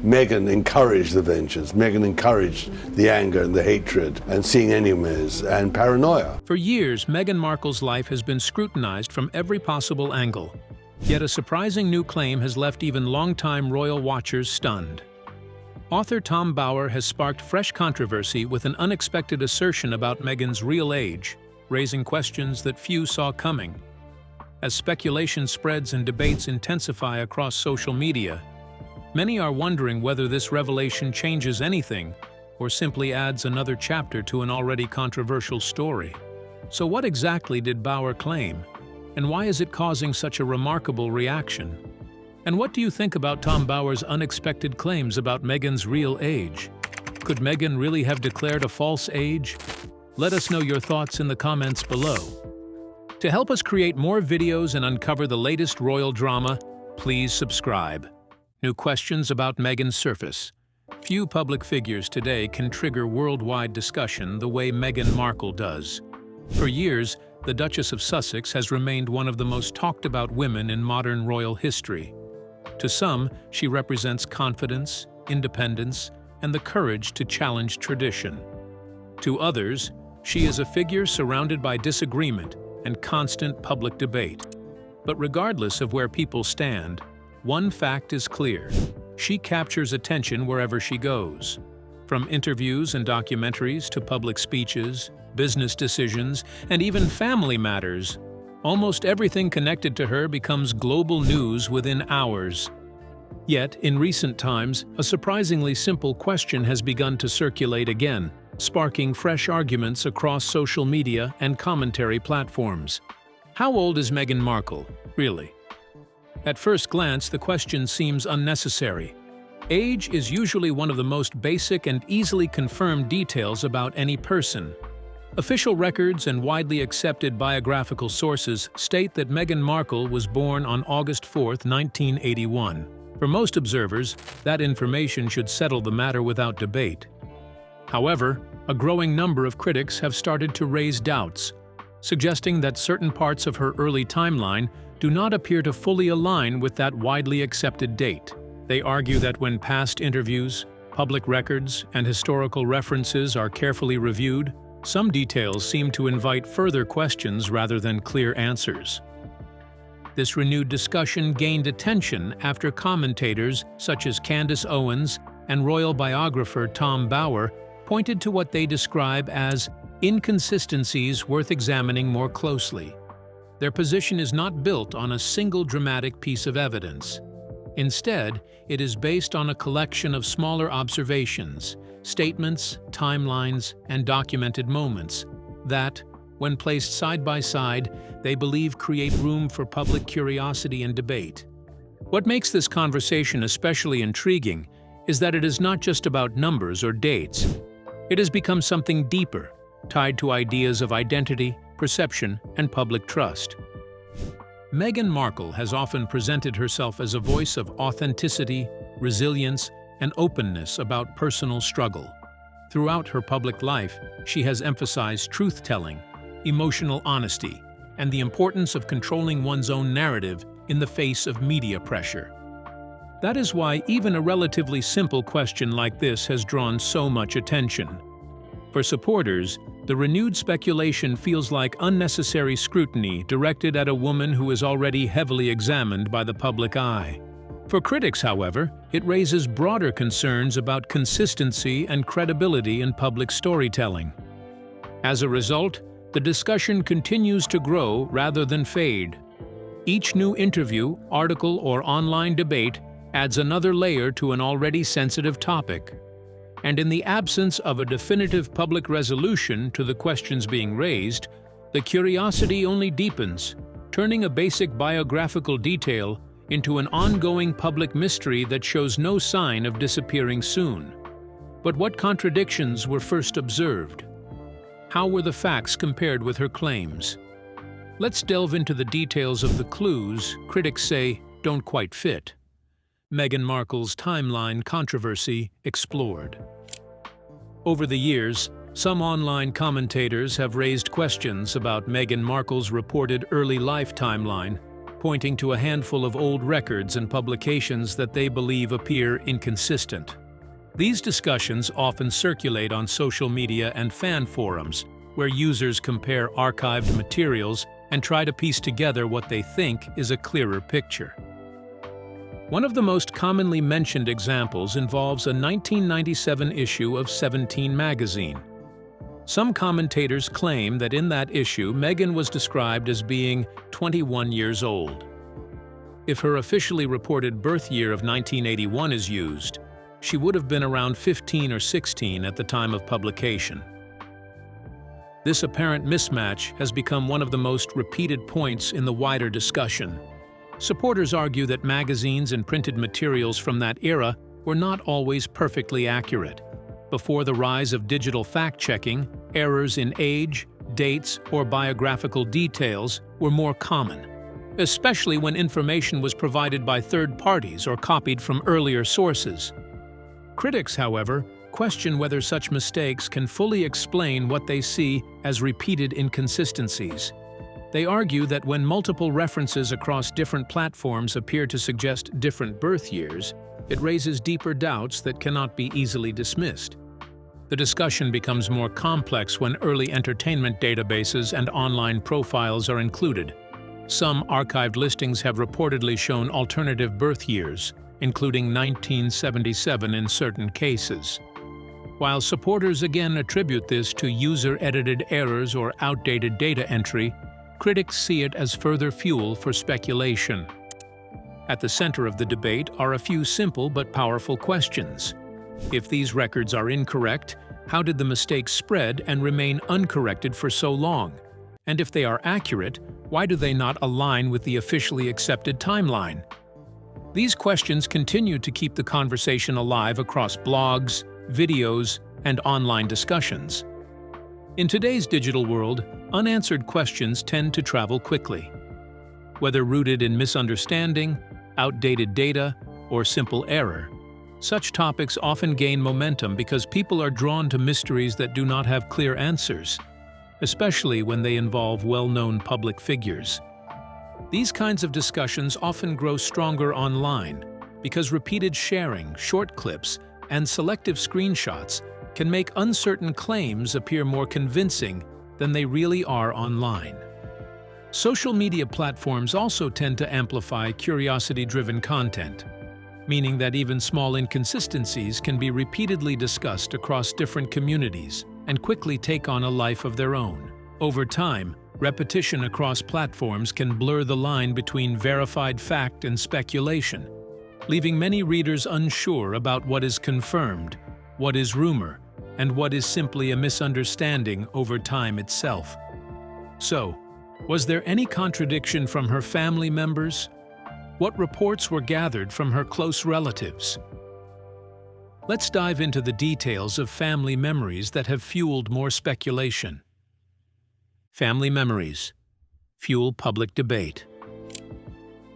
Meghan encouraged the ventures. Meghan encouraged the anger and the hatred and seeing enemies and paranoia. For years, Meghan Markle's life has been scrutinized from every possible angle. Yet a surprising new claim has left even longtime royal watchers stunned. Author Tom Bower has sparked fresh controversy with an unexpected assertion about Meghan's real age, raising questions that few saw coming. As speculation spreads and debates intensify across social media, many are wondering whether this revelation changes anything or simply adds another chapter to an already controversial story. So what exactly did Bower claim? And why is it causing such a remarkable reaction? And what do you think about Tom Bower's unexpected claims about Meghan's real age? Could Meghan really have declared a false age? Let us know your thoughts in the comments below. To help us create more videos and uncover the latest royal drama, please subscribe. New questions about Meghan's surface. Few public figures today can trigger worldwide discussion the way Meghan Markle does. For years, the Duchess of Sussex has remained one of the most talked about women in modern royal history. To some, she represents confidence, independence, and the courage to challenge tradition. To others, she is a figure surrounded by disagreement and constant public debate. But regardless of where people stand, one fact is clear: she captures attention wherever she goes. From interviews and documentaries to public speeches, business decisions, and even family matters, almost everything connected to her becomes global news within hours. Yet, in recent times, a surprisingly simple question has begun to circulate again, sparking fresh arguments across social media and commentary platforms. How old is Meghan Markle, really? At first glance, the question seems unnecessary. Age is usually one of the most basic and easily confirmed details about any person. Official records and widely accepted biographical sources state that Meghan Markle was born on August 4, 1981. For most observers, that information should settle the matter without debate. However, a growing number of critics have started to raise doubts, suggesting that certain parts of her early timeline do not appear to fully align with that widely accepted date. They argue that when past interviews, public records, and historical references are carefully reviewed, some details seem to invite further questions rather than clear answers. This renewed discussion gained attention after commentators such as Candace Owens and royal biographer Tom Bower pointed to what they describe as inconsistencies worth examining more closely. Their position is not built on a single dramatic piece of evidence. Instead, it is based on a collection of smaller observations, statements, timelines, and documented moments that, when placed side by side, they believe create room for public curiosity and debate. What makes this conversation especially intriguing is that it is not just about numbers or dates. It has become something deeper, tied to ideas of identity, perception, and public trust. Meghan Markle has often presented herself as a voice of authenticity, resilience, and openness about personal struggle. Throughout her public life, she has emphasized truth-telling, emotional honesty, and the importance of controlling one's own narrative in the face of media pressure. That is why even a relatively simple question like this has drawn so much attention. For supporters, the renewed speculation feels like unnecessary scrutiny directed at a woman who is already heavily examined by the public eye. For critics, however, it raises broader concerns about consistency and credibility in public storytelling. As a result, the discussion continues to grow rather than fade. Each new interview, article, or online debate adds another layer to an already sensitive topic. And in the absence of a definitive public resolution to the questions being raised, the curiosity only deepens, turning a basic biographical detail into an ongoing public mystery that shows no sign of disappearing soon. But what contradictions were first observed? How were the facts compared with her claims? Let's delve into the details of the clues critics say don't quite fit. Meghan Markle's timeline controversy explored. Over the years, some online commentators have raised questions about Meghan Markle's reported early life timeline, pointing to a handful of old records and publications that they believe appear inconsistent. These discussions often circulate on social media and fan forums, where users compare archived materials and try to piece together what they think is a clearer picture. One of the most commonly mentioned examples involves a 1997 issue of 17 magazine. Some commentators claim that in that issue, Meghan was described as being 21 years old. If her officially reported birth year of 1981 is used, she would have been around 15 or 16 at the time of publication. This apparent mismatch has become one of the most repeated points in the wider discussion. Supporters argue that magazines and printed materials from that era were not always perfectly accurate. Before the rise of digital fact-checking, errors in age, dates, or biographical details were more common, especially when information was provided by third parties or copied from earlier sources. Critics, however, question whether such mistakes can fully explain what they see as repeated inconsistencies. They argue that when multiple references across different platforms appear to suggest different birth years, it raises deeper doubts that cannot be easily dismissed. The discussion becomes more complex when early entertainment databases and online profiles are included. Some archived listings have reportedly shown alternative birth years, including 1977 in certain cases. While supporters again attribute this to user-edited errors or outdated data entry, critics see it as further fuel for speculation. At the center of the debate are a few simple but powerful questions. If these records are incorrect, how did the mistakes spread and remain uncorrected for so long? And if they are accurate, why do they not align with the officially accepted timeline? These questions continue to keep the conversation alive across blogs, videos, and online discussions. In today's digital world, unanswered questions tend to travel quickly. Whether rooted in misunderstanding, outdated data, or simple error, such topics often gain momentum because people are drawn to mysteries that do not have clear answers, especially when they involve well-known public figures. These kinds of discussions often grow stronger online because repeated sharing, short clips, and selective screenshots can make uncertain claims appear more convincing than they really are online. Social media platforms also tend to amplify curiosity-driven content, meaning that even small inconsistencies can be repeatedly discussed across different communities and quickly take on a life of their own. Over time, repetition across platforms can blur the line between verified fact and speculation, leaving many readers unsure about what is confirmed, what is rumor, and what is simply a misunderstanding over time itself. So, was there any contradiction from her family members? What reports were gathered from her close relatives? Let's dive into the details of family memories that have fueled more speculation. Family memories fuel public debate.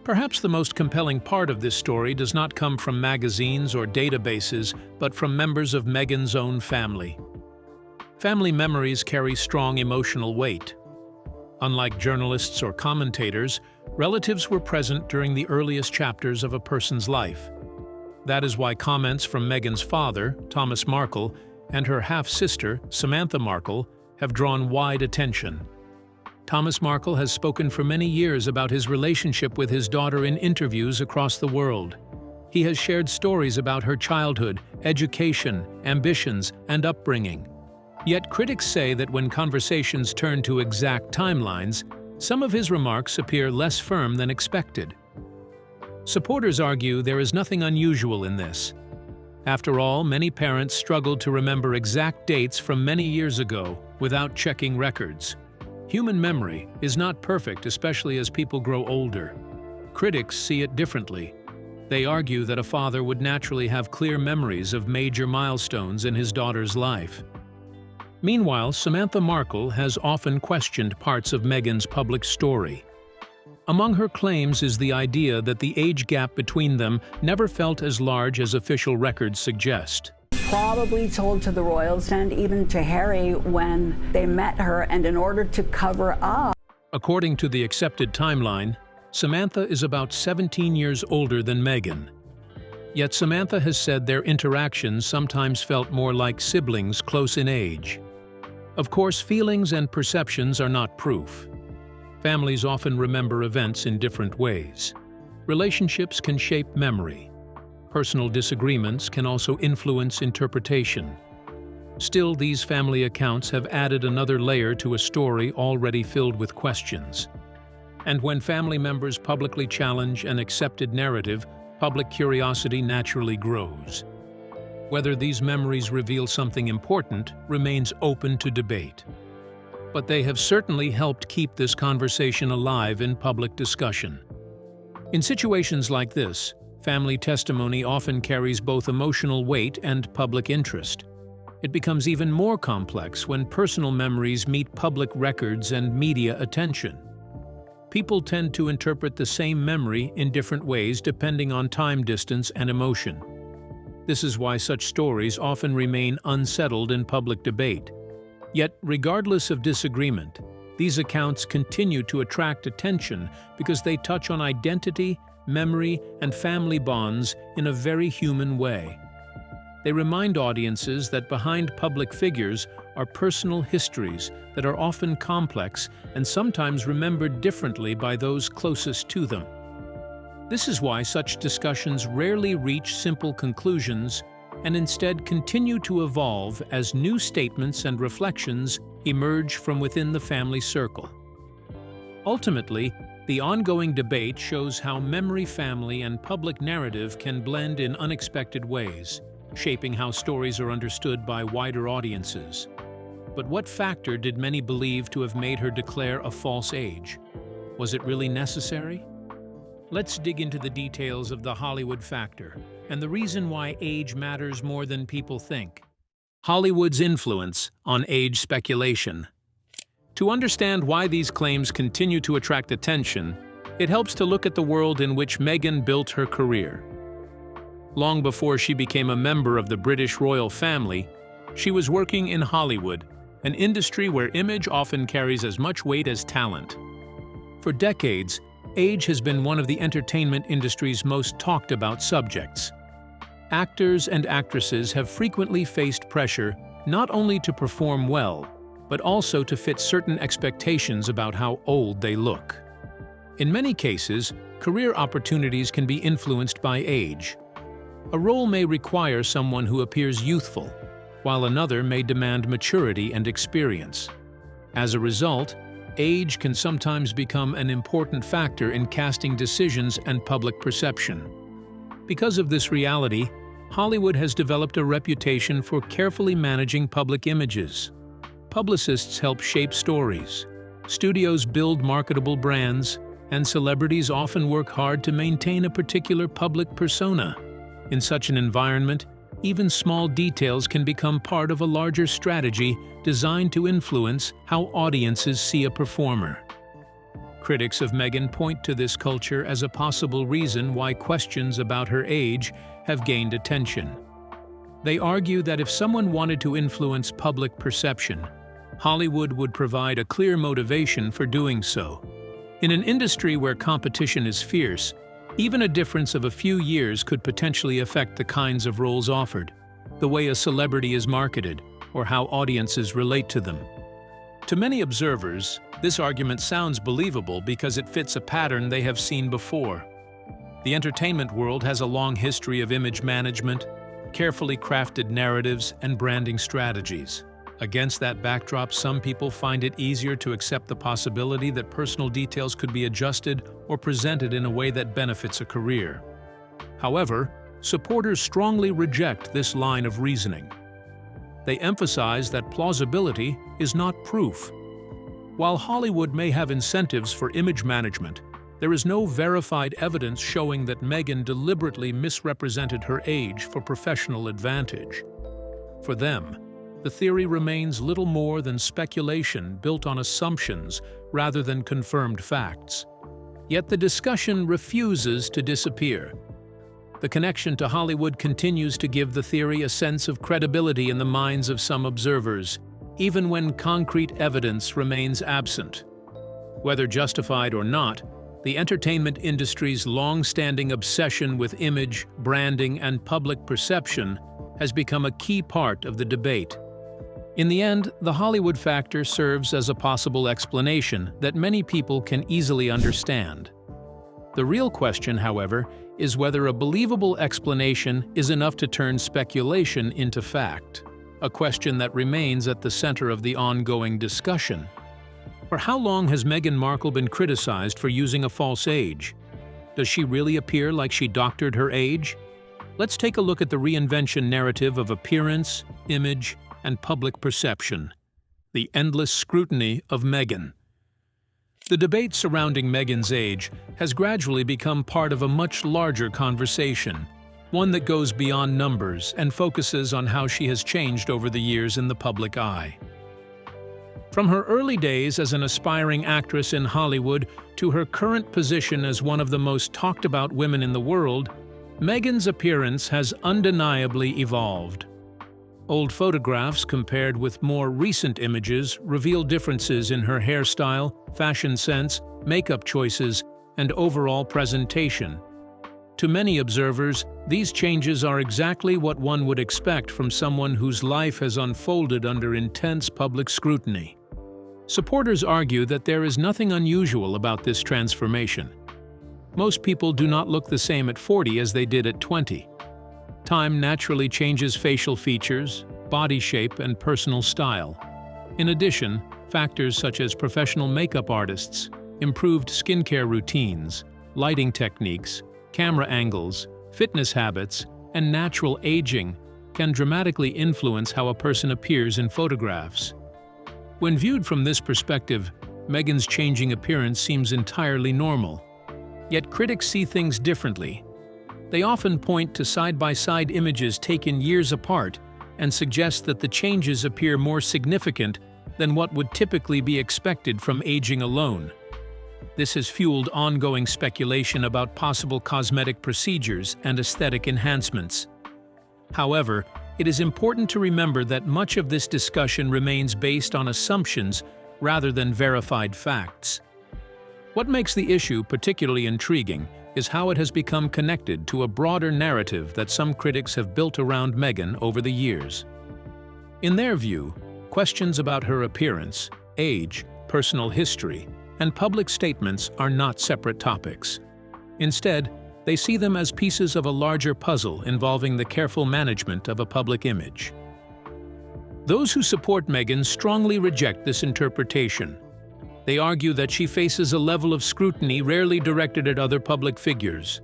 Perhaps the most compelling part of this story does not come from magazines or databases, but from members of Meghan's own family. Family memories carry strong emotional weight. Unlike journalists or commentators, relatives were present during the earliest chapters of a person's life. That is why comments from Meghan's father, Thomas Markle, and her half-sister, Samantha Markle, have drawn wide attention. Thomas Markle has spoken for many years about his relationship with his daughter in interviews across the world. He has shared stories about her childhood, education, ambitions, and upbringing. Yet critics say that when conversations turn to exact timelines, some of his remarks appear less firm than expected. Supporters argue there is nothing unusual in this. After all, many parents struggle to remember exact dates from many years ago without checking records. Human memory is not perfect, especially as people grow older. Critics see it differently. They argue that a father would naturally have clear memories of major milestones in his daughter's life. Meanwhile, Samantha Markle has often questioned parts of Meghan's public story. Among her claims is the idea that the age gap between them never felt as large as official records suggest. Probably told to the royals and even to Harry when they met her, and in order to cover up. According to the accepted timeline, Samantha is about 17 years older than Meghan. Yet Samantha has said their interactions sometimes felt more like siblings close in age. Of course, feelings and perceptions are not proof. Families often remember events in different ways. Relationships can shape memory. Personal disagreements can also influence interpretation. Still, these family accounts have added another layer to a story already filled with questions. And when family members publicly challenge an accepted narrative, public curiosity naturally grows. Whether these memories reveal something important remains open to debate. But they have certainly helped keep this conversation alive in public discussion. In situations like this, family testimony often carries both emotional weight and public interest. It becomes even more complex when personal memories meet public records and media attention. People tend to interpret the same memory in different ways depending on time distance and emotion. This is why such stories often remain unsettled in public debate. Yet, regardless of disagreement, these accounts continue to attract attention because they touch on identity, memory, and family bonds in a very human way. They remind audiences that behind public figures are personal histories that are often complex and sometimes remembered differently by those closest to them. This is why such discussions rarely reach simple conclusions and instead continue to evolve as new statements and reflections emerge from within the family circle. Ultimately, the ongoing debate shows how memory, family, and public narrative can blend in unexpected ways, shaping how stories are understood by wider audiences. But what factor did many believe to have made her declare a false age? Was it really necessary? Let's dig into the details of the Hollywood factor and the reason why age matters more than people think. Hollywood's influence on age speculation. To understand why these claims continue to attract attention, it helps to look at the world in which Meghan built her career. Long before she became a member of the British royal family, she was working in Hollywood, an industry where image often carries as much weight as talent. For decades, age has been one of the entertainment industry's most talked about subjects. Actors and actresses have frequently faced pressure not only to perform well, but also to fit certain expectations about how old they look. In many cases, career opportunities can be influenced by age. A role may require someone who appears youthful, while another may demand maturity and experience. As a result, age can sometimes become an important factor in casting decisions and public perception. Because of this reality, Hollywood has developed a reputation for carefully managing public images. Publicists help shape stories, studios build marketable brands, and celebrities often work hard to maintain a particular public persona. In such an environment, even small details can become part of a larger strategy designed to influence how audiences see a performer. Critics of Meghan point to this culture as a possible reason why questions about her age have gained attention. They argue that if someone wanted to influence public perception, Hollywood would provide a clear motivation for doing so. In an industry where competition is fierce, even a difference of a few years could potentially affect the kinds of roles offered, the way a celebrity is marketed, or how audiences relate to them. To many observers, this argument sounds believable because it fits a pattern they have seen before. The entertainment world has a long history of image management, carefully crafted narratives, and branding strategies. Against that backdrop, some people find it easier to accept the possibility that personal details could be adjusted or presented in a way that benefits a career. However, supporters strongly reject this line of reasoning. They emphasize that plausibility is not proof. While Hollywood may have incentives for image management, there is no verified evidence showing that Meghan deliberately misrepresented her age for professional advantage. For them, the theory remains little more than speculation built on assumptions rather than confirmed facts. Yet the discussion refuses to disappear. The connection to Hollywood continues to give the theory a sense of credibility in the minds of some observers, even when concrete evidence remains absent. Whether justified or not, the entertainment industry's long-standing obsession with image, branding, and public perception has become a key part of the debate. In the end, the Hollywood factor serves as a possible explanation that many people can easily understand. The real question, however, is whether a believable explanation is enough to turn speculation into fact, a question that remains at the center of the ongoing discussion. For how long has Meghan Markle been criticized for using a false age? Does she really appear like she doctored her age? Let's take a look at the reinvention narrative of appearance, image, and public perception. The endless scrutiny of Meghan. The debate surrounding Meghan's age has gradually become part of a much larger conversation, one that goes beyond numbers and focuses on how she has changed over the years in the public eye. From her early days as an aspiring actress in Hollywood to her current position as one of the most talked-about women in the world, Meghan's appearance has undeniably evolved. Old photographs compared with more recent images reveal differences in her hairstyle, fashion sense, makeup choices, and overall presentation. To many observers, these changes are exactly what one would expect from someone whose life has unfolded under intense public scrutiny. Supporters argue that there is nothing unusual about this transformation. Most people do not look the same at 40 as they did at 20. Time naturally changes facial features, body shape, and personal style. In addition, factors such as professional makeup artists, improved skincare routines, lighting techniques, camera angles, fitness habits, and natural aging can dramatically influence how a person appears in photographs. When viewed from this perspective, Meghan's changing appearance seems entirely normal. Yet critics see things differently. They often point to side-by-side images taken years apart and suggest that the changes appear more significant than what would typically be expected from aging alone. This has fueled ongoing speculation about possible cosmetic procedures and aesthetic enhancements. However, it is important to remember that much of this discussion remains based on assumptions rather than verified facts. What makes the issue particularly intriguing is how it has become connected to a broader narrative that some critics have built around Meghan over the years. In their view, questions about her appearance, age, personal history, and public statements are not separate topics. Instead, they see them as pieces of a larger puzzle involving the careful management of a public image. Those who support Meghan strongly reject this interpretation. They argue that she faces a level of scrutiny rarely directed at other public figures.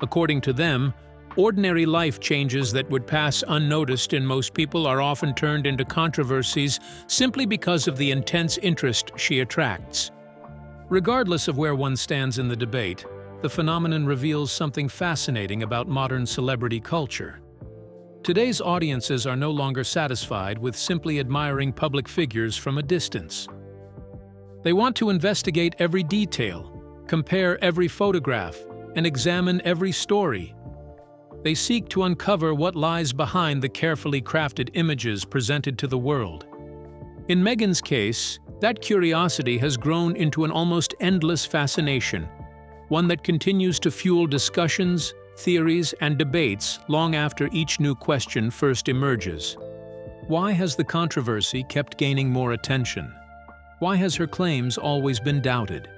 According to them, ordinary life changes that would pass unnoticed in most people are often turned into controversies simply because of the intense interest she attracts. Regardless of where one stands in the debate, the phenomenon reveals something fascinating about modern celebrity culture. Today's audiences are no longer satisfied with simply admiring public figures from a distance. They want to investigate every detail, compare every photograph, and examine every story. They seek to uncover what lies behind the carefully crafted images presented to the world. In Meghan's case, that curiosity has grown into an almost endless fascination, one that continues to fuel discussions, theories, and debates long after each new question first emerges. Why has the controversy kept gaining more attention? Why has her claims always been doubted?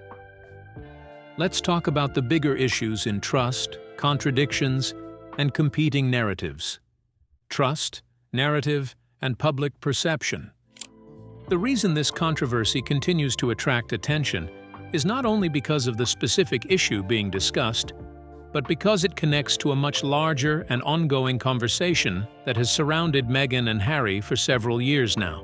Let's talk about the bigger issues in trust, contradictions, and competing narratives. Trust, narrative, and public perception. The reason this controversy continues to attract attention is not only because of the specific issue being discussed, but because it connects to a much larger and ongoing conversation that has surrounded Meghan and Harry for several years now.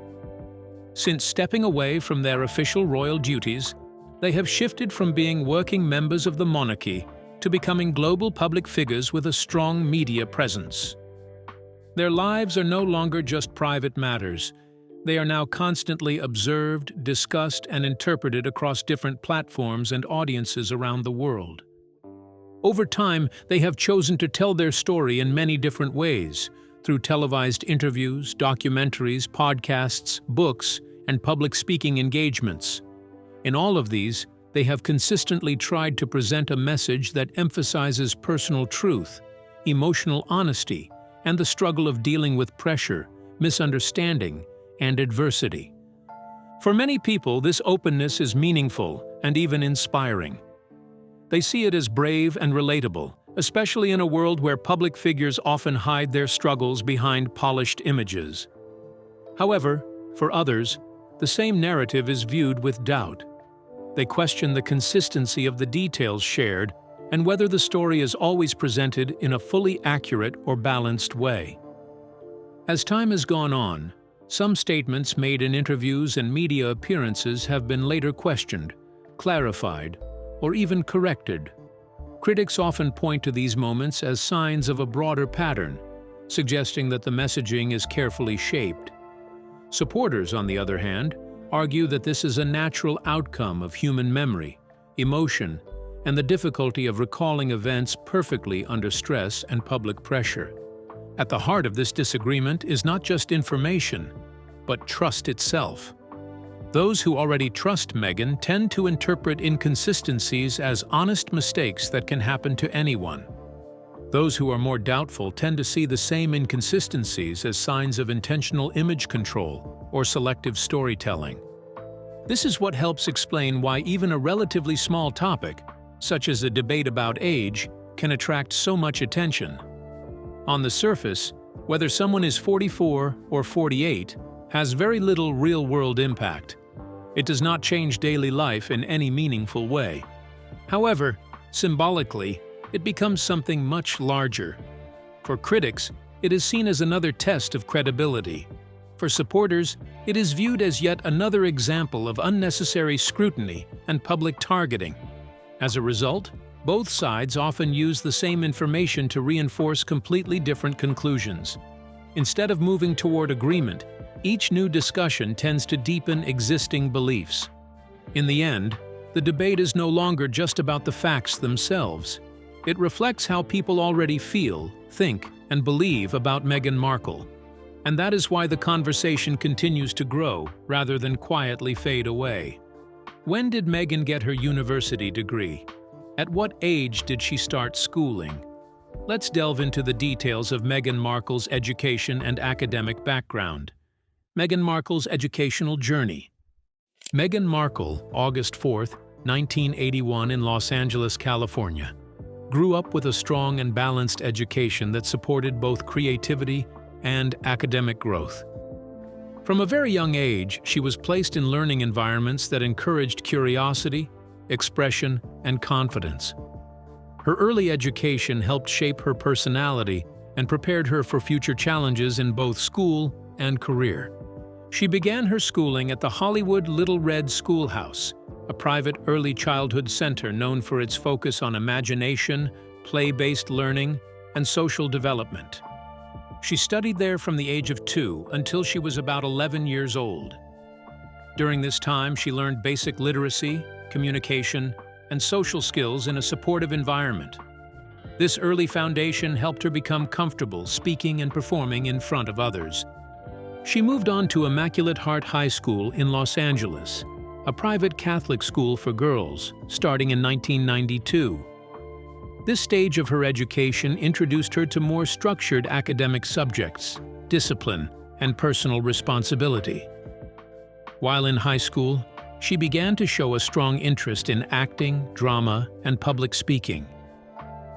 Since stepping away from their official royal duties, they have shifted from being working members of the monarchy to becoming global public figures with a strong media presence. Their lives are no longer just private matters. They are now constantly observed, discussed, and interpreted across different platforms and audiences around the world. Over time, they have chosen to tell their story in many different ways, through televised interviews, documentaries, podcasts, books, and public speaking engagements. In all of these, They have consistently tried to present a message that emphasizes personal truth, emotional honesty, and the struggle of dealing with pressure, misunderstanding, and adversity. For many people, this openness is meaningful and even inspiring. They see it as brave and relatable, especially in a world where public figures often hide their struggles behind polished images. However, for others, the same narrative is viewed with doubt. They question the consistency of the details shared and whether the story is always presented in a fully accurate or balanced way. As time has gone on, some statements made in interviews and media appearances have been later questioned, clarified, or even corrected. Critics often point to these moments as signs of a broader pattern, suggesting that the messaging is carefully shaped. Supporters, on the other hand, argue that this is a natural outcome of human memory, emotion, and the difficulty of recalling events perfectly under stress and public pressure. At the heart of this disagreement is not just information, but trust itself. Those who already trust Meghan tend to interpret inconsistencies as honest mistakes that can happen to anyone. Those who are more doubtful tend to see the same inconsistencies as signs of intentional image control or selective storytelling. This is what helps explain why even a relatively small topic, such as a debate about age, can attract so much attention. On the surface, whether someone is 44 or 48 has very little real-world impact. It does not change daily life in any meaningful way. However, symbolically, it becomes something much larger. For critics, it is seen as another test of credibility. For supporters, it is viewed as yet another example of unnecessary scrutiny and public targeting. As a result, both sides often use the same information to reinforce completely different conclusions. Instead of moving toward agreement, each new discussion tends to deepen existing beliefs. In the end, the debate is no longer just about the facts themselves. It reflects how people already feel, think, and believe about Meghan Markle. And that is why the conversation continues to grow rather than quietly fade away. When did Meghan get her university degree? At what age did she start schooling? Let's delve into the details of Meghan Markle's education and academic background. Meghan Markle's educational journey. Meghan Markle, August 4, 1981, in Los Angeles, California, grew up with a strong and balanced education that supported both creativity and academic growth. From a very young age, she was placed in learning environments that encouraged curiosity, expression, and confidence. Her early education helped shape her personality and prepared her for future challenges in both school and career. She began her schooling at the Hollywood Little Red Schoolhouse, a private early childhood center known for its focus on imagination, play-based learning, and social development. She studied there from the age of 2 until she was about 11 years old. During this time, she learned basic literacy, communication, and social skills in a supportive environment. This early foundation helped her become comfortable speaking and performing in front of others. She moved on to Immaculate Heart High School in Los Angeles, a private Catholic school for girls, starting in 1992. This stage of her education introduced her to more structured academic subjects, discipline, and personal responsibility. While in high school, she began to show a strong interest in acting, drama, and public speaking.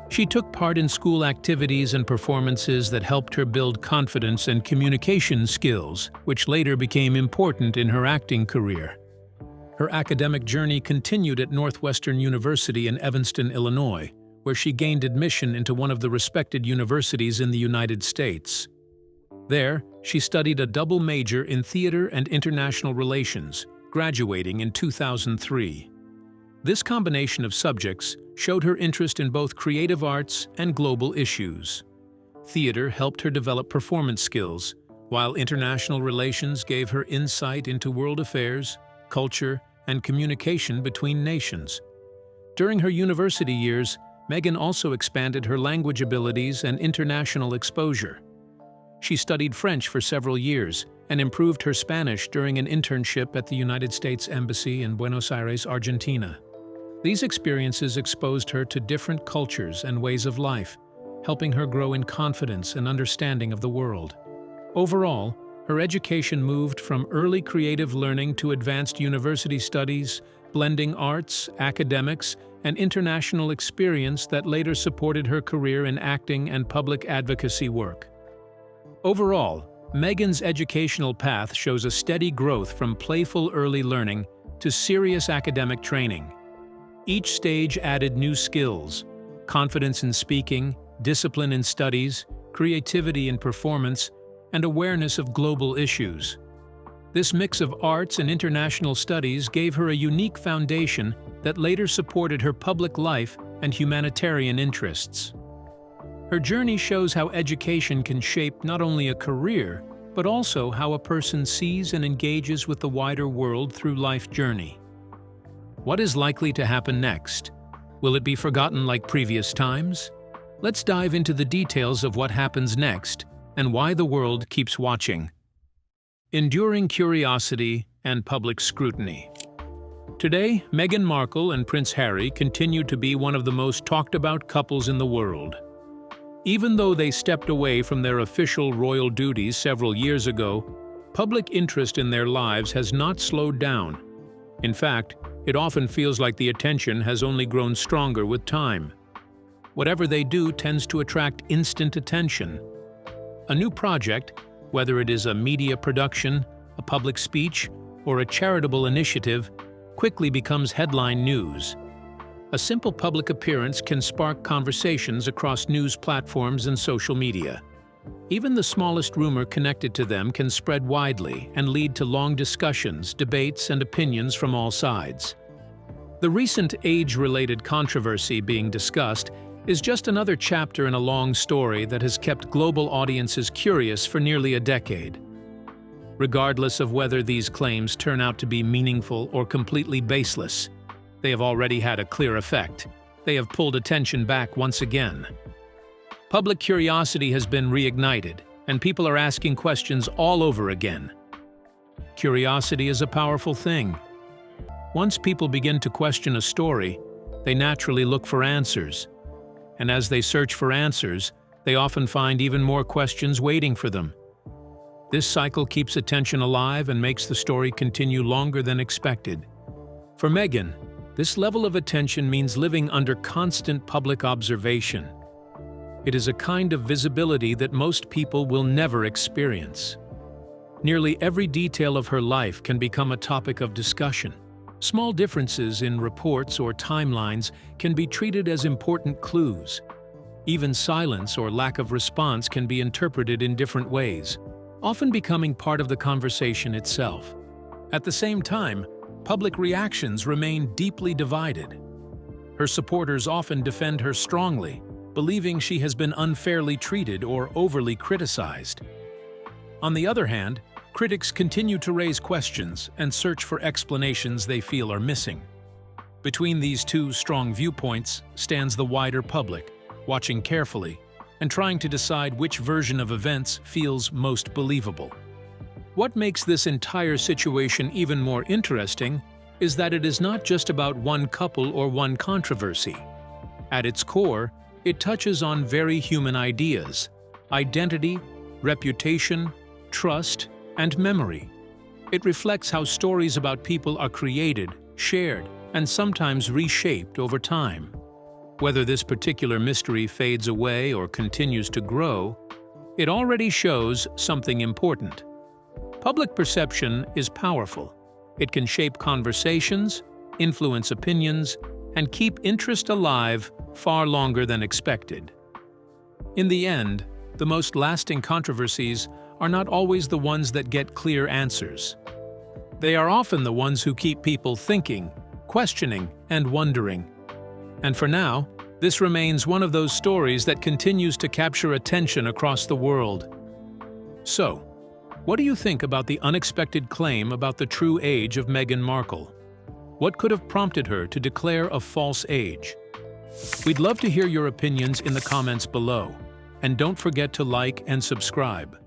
She took part in school activities and performances that helped her build confidence and communication skills, which later became important in her acting career. Her academic journey continued at Northwestern University in Evanston, Illinois, where she gained admission into one of the respected universities in the United States. There, she studied a double major in theater and international relations, graduating in 2003. This combination of subjects showed her interest in both creative arts and global issues. Theater helped her develop performance skills, while international relations gave her insight into world affairs, culture, and communication between nations. During her university years, Meghan also expanded her language abilities and international exposure. She studied French for several years and improved her Spanish during an internship at the United States Embassy in Buenos Aires, Argentina. These experiences exposed her to different cultures and ways of life, helping her grow in confidence and understanding of the world. Overall, her education moved from early creative learning to advanced university studies, blending arts, academics, and international experience that later supported her career in acting and public advocacy work. Overall, Meghan's educational path shows a steady growth from playful early learning to serious academic training. Each stage added new skills: confidence in speaking, discipline in studies, creativity in performance, and awareness of global issues. This mix of arts and international studies gave her a unique foundation that later supported her public life and humanitarian interests. Her journey shows how education can shape not only a career, but also how a person sees and engages with the wider world through life journey. What is likely to happen next? Will it be forgotten like previous times? Let's dive into the details of what happens next and why the world keeps watching. Enduring curiosity and public scrutiny. Today, Meghan Markle and Prince Harry continue to be one of the most talked about couples in the world. Even though they stepped away from their official royal duties several years ago, public interest in their lives has not slowed down. In fact, it often feels like the attention has only grown stronger with time. Whatever they do tends to attract instant attention. A new project, whether it is a media production, a public speech, or a charitable initiative, quickly becomes headline news. A simple public appearance can spark conversations across news platforms and social media. Even the smallest rumor connected to them can spread widely and lead to long discussions, debates, and opinions from all sides. The recent age-related controversy being discussed is just another chapter in a long story that has kept global audiences curious for nearly a decade. Regardless of whether these claims turn out to be meaningful or completely baseless, they have already had a clear effect. They have pulled attention back once again. Public curiosity has been reignited, and people are asking questions all over again. Curiosity is a powerful thing. Once people begin to question a story, they naturally look for answers. And as they search for answers, they often find even more questions waiting for them. This cycle keeps attention alive and makes the story continue longer than expected. For Meghan, this level of attention means living under constant public observation. It is a kind of visibility that most people will never experience. Nearly every detail of her life can become a topic of discussion. Small differences in reports or timelines can be treated as important clues. Even silence or lack of response can be interpreted in different ways, often becoming part of the conversation itself. At the same time, public reactions remain deeply divided. Her supporters often defend her strongly, believing she has been unfairly treated or overly criticized. On the other hand, critics continue to raise questions and search for explanations they feel are missing. Between these two strong viewpoints stands the wider public, watching carefully and trying to decide which version of events feels most believable. What makes this entire situation even more interesting is that it is not just about one couple or one controversy. At its core, it touches on very human ideas: identity, reputation, trust, and memory. It reflects how stories about people are created, shared, and sometimes reshaped over time. Whether this particular mystery fades away or continues to grow, it already shows something important. Public perception is powerful. It can shape conversations, influence opinions, and keep interest alive far longer than expected. In the end, the most lasting controversies are not always the ones that get clear answers. They are often the ones who keep people thinking, questioning, and wondering. And for now, this remains one of those stories that continues to capture attention across the world. So, what do you think about the unexpected claim about the true age of Meghan Markle? What could have prompted her to declare a false age? We'd love to hear your opinions in the comments below. And don't forget to like and subscribe.